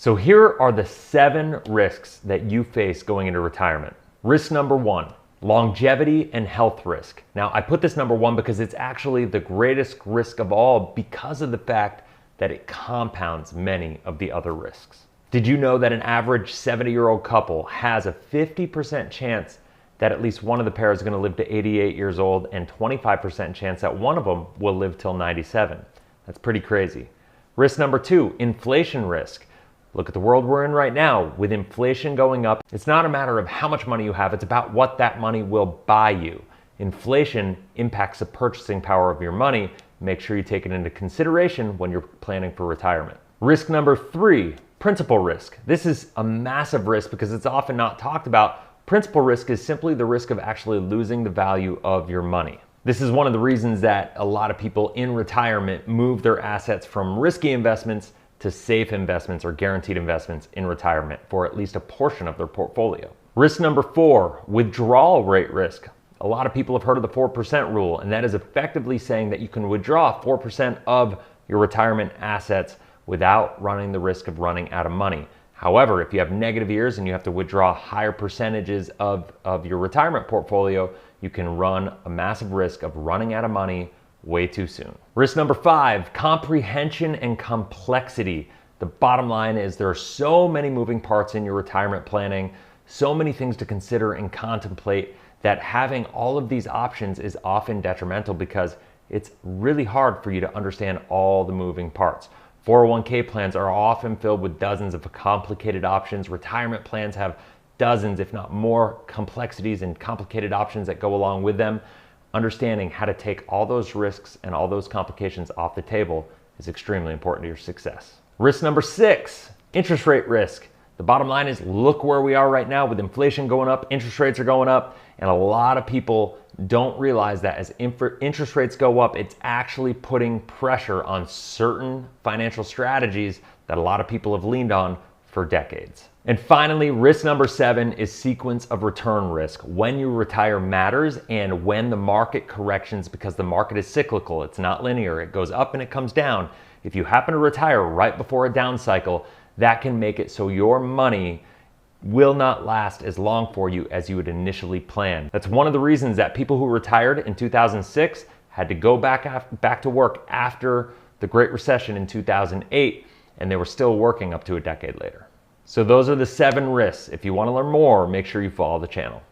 So here are the 7 risks that you face going into retirement. Risk number 1, longevity and health risk. Now, I put this number 1 because it's actually the greatest risk of all because of the fact that it compounds many of the other risks. Did you know that an average 70-year-old couple has a 50% chance that at least one of the pair is going to live to 88 years old and 25% chance that one of them will live till 97? That's pretty crazy. Risk number 2, inflation risk. Look at the world we're in right now. With inflation going up, it's not a matter of how much money you have, it's about what that money will buy you. Inflation impacts the purchasing power of your money. Make sure you take it into consideration when you're planning for retirement. Risk number 3, principal risk. This is a massive risk because it's often not talked about. Principal risk is simply the risk of actually losing the value of your money. This is one of the reasons that a lot of people in retirement move their assets from risky investments to safe investments or guaranteed investments in retirement for at least a portion of their portfolio. Risk number 4, withdrawal rate risk. A lot of people have heard of the 4% rule, and that is effectively saying that you can withdraw 4% of your retirement assets without running the risk of running out of money. However, if you have negative years and you have to withdraw higher percentages of your retirement portfolio, you can run a massive risk of running out of money way too soon. Risk number 5, comprehension and complexity. The bottom line is there are so many moving parts in your retirement planning, so many things to consider and contemplate that having all of these options is often detrimental because it's really hard for you to understand all the moving parts. 401k plans are often filled with dozens of complicated options. Retirement plans have dozens, if not more, complexities and complicated options that go along with them. Understanding how to take all those risks and all those complications off the table is extremely important to your success. Risk number 6, interest rate risk. The bottom line is look where we are right now with inflation going up, interest rates are going up, and a lot of people don't realize that as interest rates go up, it's actually putting pressure on certain financial strategies that a lot of people have leaned on for decades. And finally, risk number 7 is sequence of return risk. When you retire matters and when the market corrections, because the market is cyclical, it's not linear, it goes up and it comes down. If you happen to retire right before a down cycle, that can make it so your money will not last as long for you as you had initially planned. That's one of the reasons that people who retired in 2006 had to go back to work after the Great Recession in 2008, and they were still working up to a decade later. So those are the 7 risks. If you want to learn more, make sure you follow the channel.